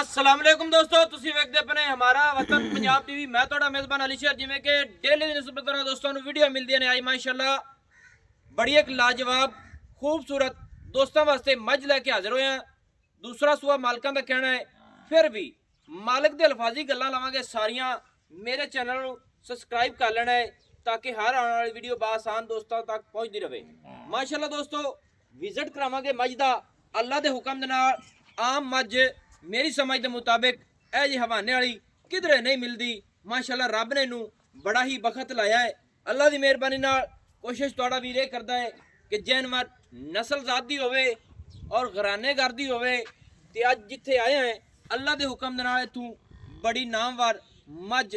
अस्सलामुअलैकुम दोस्तों, ਤੁਸੀਂ ਵੇਖਦੇ ਆਪਣੇ ਹਮਾਰਾ ਵਤਨ ਪੰਜਾਬ ਟੀਵੀ। ਮੈਂ ਤੁਹਾਡਾ ਮੇਜ਼ਬਾਨ ਅਲੀ ਸ਼ੇਰ। ਜਿਵੇਂ ਕਿ ਡੇਲੀ ਦੀ ਨਿਸਬਤ ਨਾਲ ਦੋਸਤਾਂ ਨੂੰ ਵੀਡੀਓ ਮਿਲਦੀਆਂ ਨੇ, ਅੱਜ ਮਾਸ਼ਾਅੱਲਾ ਬੜੀ ਇੱਕ ਲਾਜਵਾਬ ਖੂਬਸੂਰਤ ਦੋਸਤਾਂ ਵਾਸਤੇ ਮੱਝ ਲੈ ਕੇ ਹਾਜ਼ਰ ਹੋਏ ਆ। ਦੂਸਰਾ ਸੂਆ ਮਾਲਕਾਂ ਦਾ ਕਹਿਣਾ ਹੈ, ਫਿਰ ਵੀ ਮਾਲਕ ਦੇ ਅਲਫਾਜ਼ੀ ਗੱਲਾਂ ਲਵਾਂਗੇ ਸਾਰੀਆਂ। ਮੇਰੇ ਚੈਨਲ ਨੂੰ ਸਬਸਕ੍ਰਾइब कर लेना है ताकि हर आने वाली वीडियो बासान दोस्तों तक पहुंचती रहे। माशाअल्लाह दोस्तों विजिट करावांगे मझ दा अल्लाह दे हुक्म दे नाल। आम मझ मेरी समझ के मुताबिक यह जी हवाने वाली किधरे नहीं मिलती। माशाअल्लाह रब ने नू बड़ा ही बखत लाया है। अल्लाह की मेहरबानी नाल कोशिश तुहाडा वीर यह करता है कि जानवर नस्ल जात दी होवे और घराने घर दी होवे। ते अज जिथे आए हैं अल्लाह के हुक्म दे नाल इथों बड़ी नामवार मझ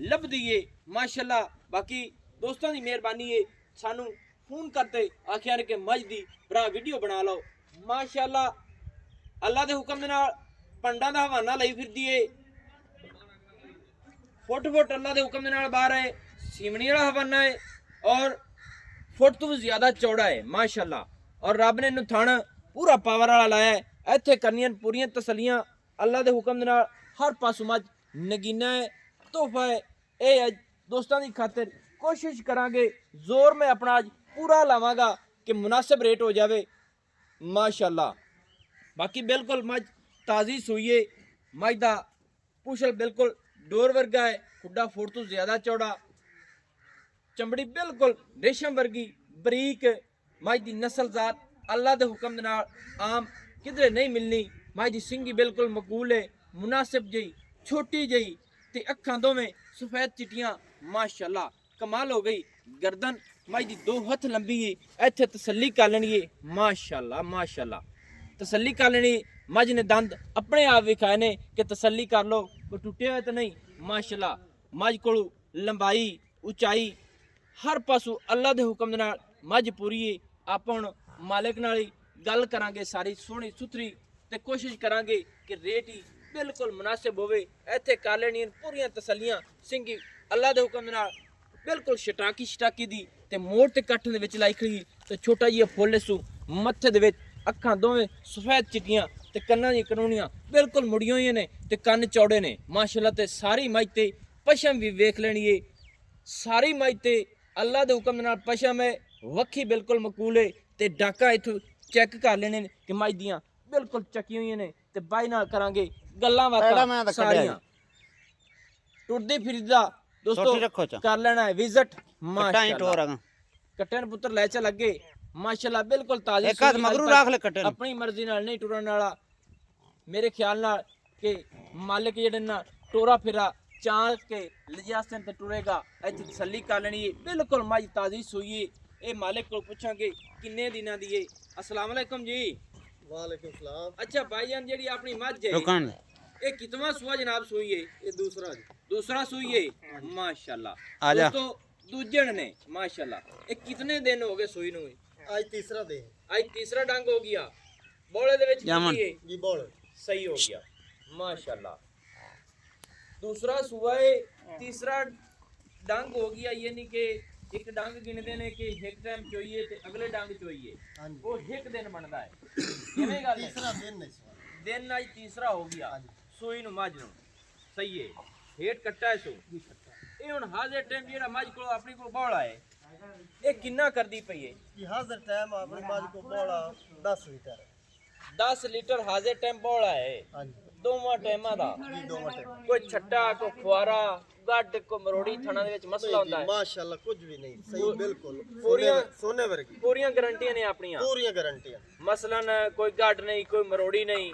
लभदी है माशाअल्लाह। बाकी दोस्तों की मेहरबानी है, सानू फोन करते आखिया कि मझ दी भरा वीडियो बना लो। माशाअल्लाह अल्लाह के हुक्म दे नाल पंडा दा हवाना लई फिरदी है। फुट फुट अल्लाह के हुक्म दे नाल बाहर है। सीमनी वाला हवाना है और फुट तो भी ज्यादा चौड़ा है माशाअल्लाह। और रब ने इन्हू थण पूरा पावर वाला लाया है। इत्थे करनियां पूरियां तसलियां अल्लाह के हुक्म दे नाल। हर पासों मझ नगीना है, तोहफा है। ये दोस्तों की खातिर कोशिश करांगे, जोर में अपना अज पूरा लावांगा कि मुनासिब रेट हो जाए माशाअल्लाह। बाकी बिल्कुल मझ ताज़ी सूई है। मझ दा पुछल बिल्कुल डोर वर्गा है, खुड्डा फुट तो ज़्यादा चौड़ा, चमड़ी बिल्कुल रेशम वर्गी बरीक। मझ दी नस्ल जात अल्लाह के हुक्म दे नाल आम किधरे नहीं मिलनी। मझ दी सिंगी बिल्कुल मकबूल है, मुनासिब जी छोटी जी ते अखां दोवें सफेद चिट्टियां माशाअल्लाह। कमाल हो गई। गर्दन मझ दी 2 हथ लंबी है। इत्थे तसल्ली कर लेनी है माशाअल्लाह माशाअल्लाह। तसल्ली कर लेनी। मझ ने दंद अपने आप विखाए ने कि तसल्ली कर लो, कोई टुटे हुए तो नहीं माशाअल्लाह। मझ को लंबाई उचाई हर पासों अल्लाह के हुक्म दे नाल मझ पूरी है। आप हुण मालिक नाल ही गल करांगे सारी सोहनी सुथरी, ते कोशिश करांगे कि रेट ही बिल्कुल मुनासिब होवे। इत्थे कर लेनी पूरियां तसल्लियां। सिंगी अल्लाह के हुक्म दे नाल बिल्कुल छटाकी दी ते मोड़ ते कट्ठ दे विच लाई खड़ी ते छोटा जिहा फुੱਲ सू मत्थे दे विच अखां दोवें सफेद चिट्टियां ते कन्नां दी कनूनियां बिल्कुल मुड़ियां होईयां ने ते कन्न चौड़े ने माशाअल्लाह। ते सारी मझ ते पशम भी वेख लेनी है। सारी मझ ते अल्लाह के हुक्म दे नाल पशम है, वक्खी बिल्कुल मकूल है ते डाका इथों चेक कर लेने कि मझ दियां बिल्कुल चकी हुई ने। ते बाई नाल करांगे गल्लां बातां सारियां। टुरदी फिरदा दोस्तों कर लेना है विजिट माशाअल्लाह। कट्टे ने पुत्र ले चल अगे माशाअल्लाह बिल्कुल ताजी अपनी मर्जी नाल नहीं टुरन वाला। मेरे ख्याल नाल कि मालिक जेड़े ना टोरा फिरा चाह के लिजासन ते टुरेगा। इत्थे तसल्ली कर लेनी है बिल्कुल मझ ताजी सूई है। ये मालिक को पूछांगे किन्ने दिनां दी है। अस्सलाम वालेकुम जी। वालेकुम सलाम। अच्छा भाईजान जेड़ी अपनी मझ है ये कितवा सुआ जनाब सूई है? ये दूसरा सूई है माशाअल्लाह। दोस्तों दूजण ने माशाअल्लाह। ये कितने दिन हो गए सूई नूं? आज तीसरा दिन। आज तीसरा डंग हो गया। बोले दे विच कितनी है जी? बोल सही हो गया माशाअल्लाह। दूसरा सुआ है, तीसरा डंग हो गया। यानी कि एक डंग गिनते ने कि एक टाइम चोइए ते अगले डंग चोइए वो एक दिन बनता है। किवें गल है? तीसरा दिन नहीं दिन आज तीसरा हो गया सूई नूं मझ नूं सही है। हेठ कट्टा है सो ये हुण हाजिर टाइम जेड़ा मझ को अपनी को बौला है ये किन्ना करदी पई है? कि हाजिर टाइम अपनी मझ को बोला 10 लीटर। 10 लीटर हाजिर टाइम बौला है। हाँ जी दोवां टाइमां दा जी दोवां टाइम। कोई छट्टा कोई फुआरा गड्ड को मरोड़ी थणा दे विच मसला होंदा है माशाअल्लाह कुछ भी नहीं सही बिल्कुल पूरियां सोने वर्गी पूरियां गारंटियां ने अपनियां पूरी गारंटियां। मसलन कोई गड्ड नहीं कोई मरोड़ी नहीं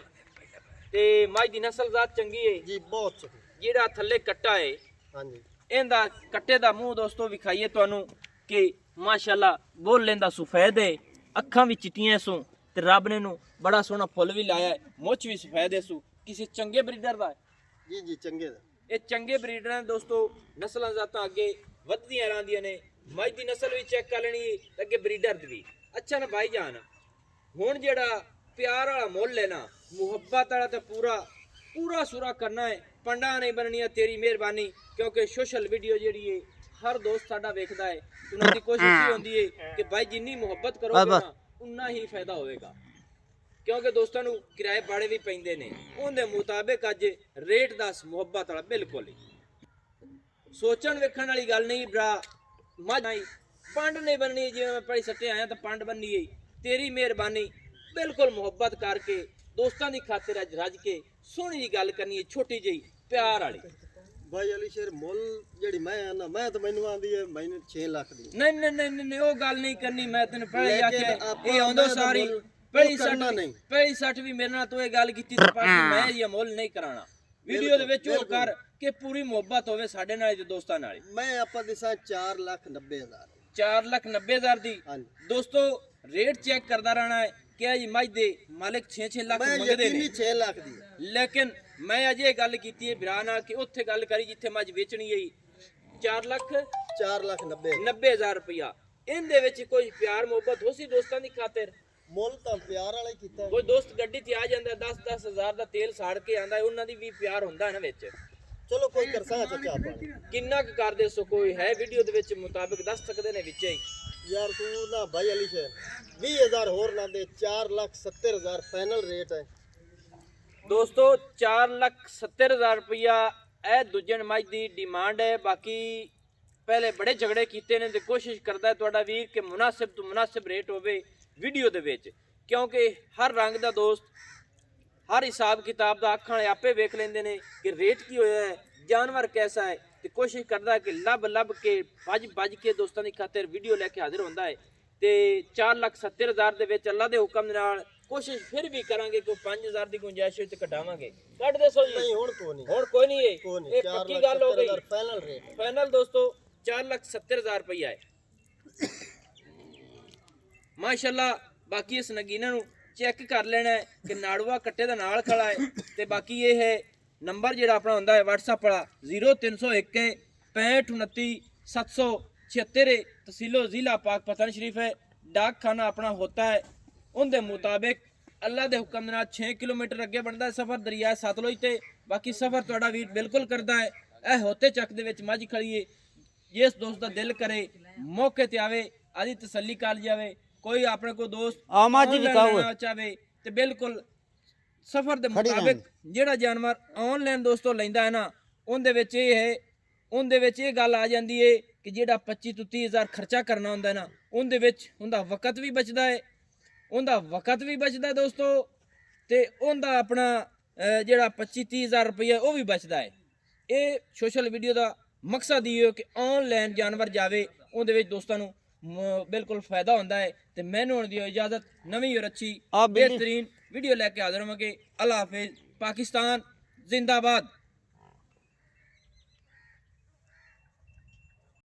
ते मझ दी नस्ल जात चंगी है जी बहुत चंगी। जेड़ा थल्ले कट्टा है हाँ जी इहदा कट्टे दा मुंह दोस्तों विखाइए तुहानू कि माशाअल्लाह बोल लेंदा सफेद है, अखां भी चिट्टियां सू ते रब ने नू बड़ा सोहना फुੱਲ भी लाया है, मुछ भी सफेद है सू। किसी चंगे ब्रीडर दा जी जी चंगे ये चंगे ब्रीडर ने दोस्तों नस्लां जातां अगे वधदियां रहंदियां ने। मझ दी नस्ल भी चेक कर लेनी अगे ब्रीडर दी भी। अच्छा ना भाई जान हुण जेड़ा प्यार वाला मुੱਲ है ना मुहब्बत वाला तो पूरा पूरा सूरा करना है। पंडा नहीं बननी तेरी मेहरबानी क्योंकि सोशल वीडियो जेड़ी है हर दोस्त साडा वेखदा है। उन्हां दी कोशिश ही होंदी है कि भाई जिन्नी मुहब्बत करोगे ना उन्ना ही फायदा होएगा। ਕਿਉਂਕਿ ਦੋਸਤਾਂ ਨੂੰ ਕਿਰਾਏ ਬਾੜੇ ਵੀ ਪੈਂਦੇ ਨੇ, ਉਹਦੇ ਮੁਤਾਬਿਕ ਅੱਜ ਰੇਟ ਦੱਸ ਮੁਹੱਬਤ ਵਾਲਾ ਬਿਲਕੁਲ ਹੀ ਸੋਚਣ ਵੇਖਣ ਵਾਲੀ ਗੱਲ ਨਹੀਂ ਭਰਾ। ਮੱਝ ਨਹੀਂ ਪੰਡ ਨਹੀਂ ਬੰਨੀ, ਜਿਵੇਂ ਮੈਂ ਪੜੀ ਸੱਟੇ ਆਇਆ ਤਾਂ ਪੰਡ ਬੰਨੀ ਗਈ, ਤੇਰੀ ਮਿਹਰਬਾਨੀ ਬਿਲਕੁਲ ਮੁਹੱਬਤ ਕਰਕੇ ਦੋਸਤਾਂ ਦੀ ਖਾਤਰ ਅੱਜ ਰੱਜ ਕੇ ਸੋਹਣੀ ਜੀ ਗੱਲ ਕਰਨੀ ਹੈ, ਛੋਟੀ ਜਿਹੀ ਪਿਆਰ ਵਾਲੀ। ਭਾਈ ਅਲੀ ਸ਼ੇਰ ਮੁੱਲ ਜਿਹੜੀ ਮੈਂ ਆਨਾ ਮੈਂ ਤਾਂ ਮੈਨੂੰ ਆਂਦੀ ਹੈ ਮੈਨੂੰ 6 ਲੱਖ ਦੀ। ਨਹੀਂ ਨਹੀਂ ਨਹੀਂ ਨਹੀਂ ਉਹ ਗੱਲ ਨਹੀਂ ਕਰਨੀ, ਮੈਂ ਤੈਨੂੰ ਪਹਿਲੇ ਲੇਕਿਨ ਆਖਿਆ ਆਪਾਂ ਇਹ ਆਉਂਦੋ ਮੈਂ ਤਾਂ ਸਾਰੀ ਮੁੱਲ ਪਹਿਲੀ ਉਹ ਕਰਨਾ ਸੱਟ ਨਹੀਂ। ਪਹਿਲੀ ਸੱਟ ਵੀ ਮੇਰੇ ਨਾਲ ਤੂੰ ਇਹ ਗੱਲ ਕੀਤੀ ਸੀ ਪਰ ਮੈਂ ਇਹ ਮੁੱਲ ਨਹੀਂ ਕਰਾਣਾ। ਵੀਡੀਓ ਦੇ ਵਿੱਚ ਉਹ ਕਰ ਕਿ ਪੂਰੀ ਮੁਹੱਬਤ ਹੋਵੇ ਸਾਡੇ ਨਾਲ ਤੇ ਦੋਸਤਾਂ ਨਾਲ। ਮੈਂ ਆਪਾਂ ਦਿਸਾਂ 4,90,000 4,90,000 ਦੀ। ਹਾਂਜੀ ਦੋਸਤੋ ਰੇਟ ਚੈੱਕ ਕਰਦਾ ਰਹਿਣਾ ਹੈ ਕਿ ਜੀ ਮੱਝ ਦੇ ਮਾਲਕ 6 ਲੱਖ ਮੈਂ ਮੰਗਦੇ ਯਕੀਨੀ ਨੇ, 6 ਲੱਖ ਦੀ ਹੈ। ਲੇਕਿਨ ਮੈਂ ਅਜੇ ਇਹ ਗੱਲ ਕੀਤੀ ਹੈ ਭਰਾ ਨਾਲ ਕਿ ਉੱਥੇ ਗੱਲ ਕਰੀ ਜਿੱਥੇ ਮੱਝ ਵੇਚਣੀ ਹੈ 4,90,000 4,90,000 ਰੁਪਇਆ। ਇਹਦੇ ਵਿੱਚ ਕੋਈ ਪਿਆਰ ਮੁਹੱਬਤ ਹੋ ਸੀ ਦੋਸਤਾਂ ਦੀ ਖਾਤਰ। ਮੁੱਲ ਤਾਂ ਪਿਆਰ ਵਾਲਾ ਹੀ ਕੀਤਾ। ਕੋਈ ਦੋਸਤ ਗੱਡੀ ਤੇ ਆ ਜਾਂਦਾ 10-10 ਹਜ਼ਾਰ ਦਾ ਤੇਲ ਸਾੜ ਕੇ ਆਂਦਾ, ਉਹਨਾਂ ਦੀ ਵੀ ਪਿਆਰ ਹੁੰਦਾ ਹੈ ਨਾ ਵਿੱਚ। ਚਲੋ ਕੋਈ ਕਰਸਾਂ ਚਾਚਾ ਆਪਾਂ ਕਿੰਨਾ ਕੁ ਕਰਦੇ ਸੋ ਕੋਈ ਹੈ ਵੀਡੀਓ ਦੇ ਵਿੱਚ ਮੁਤਾਬਿਕ ਦੱਸ ਸਕਦੇ ਨੇ ਵਿੱਚ ਹੀ। ਯਾਰ ਤੂੰ ਨਾ ਭਾਈ ਅਲੀ ਸ਼ੇਰ 20,000 ਹੋਰ ਨਾ ਦੇ 4,70,000 ਫਾਈਨਲ ਰੇਟ ਹੈ। ਦੋਸਤੋ 4,70,000 ਰੁਪਇਆ ਇਹ ਦੂਜਣ ਮੱਝ ਦੀ ਡਿਮਾਂਡ ਹੈ। ਬਾਕੀ ਪਹਿਲੇ ਬੜੇ ਝਗੜੇ ਕੀਤੇ ਨੇ ਤੇ ਕੋਸ਼ਿਸ਼ ਕਰਦਾ ਹੈ ਤੁਹਾਡਾ ਵੀਰ ਕਿ ਮੁਨਾਸਿਬ ਤੋਂ ਮੁਨਾਸਿਬ ਰੇਟ ਹੋਵੇ ਵੀਡੀਓ ਦੇ ਵਿੱਚ, ਕਿਉਂਕਿ ਹਰ ਰੰਗ ਦਾ ਦੋਸਤ ਹਰ ਹਿਸਾਬ ਕਿਤਾਬ ਦਾ ਅੱਖਾਂ ਵਾਲੇ ਆਪੇ ਵੇਖ ਲੈਂਦੇ ਨੇ ਕਿ ਰੇਟ ਕੀ ਹੋਇਆ ਹੈ, ਜਾਨਵਰ ਕੈਸਾ ਹੈ, ਤੇ ਕੋਸ਼ਿਸ਼ ਕਰਦਾ ਹੈ ਕਿ ਲੱਭ ਕੇ ਭੱਜ ਕੇ ਦੋਸਤਾਂ ਦੀ ਖਾਤਰ ਵੀਡੀਓ ਲੈ ਕੇ ਹਾਜ਼ਰ ਹੁੰਦਾ ਹੈ। ਤੇ 4,70,000 ਦੇ ਵਿੱਚ ਅੱਲਾ ਦੇ ਹੁਕਮ ਦੇ ਨਾਲ ਕੋਸ਼ਿਸ਼ ਫਿਰ ਵੀ ਕਰਾਂਗੇ ਕਿ 5,000 ਦੀ ਗੁੰਜਾਇਸ਼ ਵਿੱਚ ਘਟਾਵਾਂਗੇ। ਕੱਢ ਦੱਸੋ ਜੀ। ਨਹੀਂ ਹੁਣ ਕੋਈ ਨਹੀਂ ਹੁਣ ਕੋਈ ਨਹੀਂ ਹੈ, ਕੋਈ ਨਹੀਂ ਇਹ ਪੱਕੀ ਗੱਲ ਹੋ ਗਈ। 4,70,000 ਫਾਈਨਲ ਰੇਟ ਫਾਈਨਲ ਦੋਸਤੋ 4,70,000 ਰੁਪਇਆ ਹੈ ਮਾਸ਼ਾਅੱਲਾ। ਬਾਕੀ ਇਸ ਨਗੀਨਾ ਨੂੰ ਚੈੱਕ ਕਰ ਲੈਣਾ ਹੈ ਕਿ ਨਾੜੂਆ ਕੱਟੇ ਦਾ ਨਾਲ ਖੜਾ ਹੈ। ਤੇ ਬਾਕੀ ਇਹ ਹੈ ਨੰਬਰ ਜਿਹੜਾ ਆਪਣਾ ਹੁੰਦਾ ਹੈ WhatsApp ਵਾਲਾ 0301 6529 776 तहसीलो जिला पाक पतन शरीफ है। डाक खाना अपना होता है, उनके मुताबिक अल्लाह के हुक्म के नाल 6 किलोमीटर अगे बनता है सफ़र दरिया सतलुज ते। बाकी सफ़र तुहाडा वीर बिल्कुल करता है। यह होते चक दे विच मझ खड़ी है, जिस दोस्त का दिल करे मौके ते आवे आदि तसल्ली कर जावे। कोई अपने को दोस्त ऑनलाइन चाहे तो बिल्कुल सफ़र के मुताबिक जिहड़ा जानवर ऑनलाइन दोस्तों लैंदा है ना उनदे विच ये है, उनदे विच ये गल आ जाती है कि जिहड़ा 25 ਤੋਂ 30 हज़ार खर्चा करना हुंदा ना उनदे विच उनदा वक्त भी बचदा है, उनदा वक्त भी बचदा है दोस्तों, ते उनदा अपना जिहड़ा 25-30 हज़ार रुपया वो भी बचदा है। ये सोशल वीडियो का मकसद ये कि ऑनलाइन जानवर जावे उनदे विच दोस्तां नूं बिल्कुल फायदा होंदा है। ते मैनूं हुण दिओ इजाजत, नवीं और अच्छी बेहतरीन वीडियो लैके हाज़र होवांगे। अल्लाह हाफिज़। पाकिस्तान जिंदाबाद।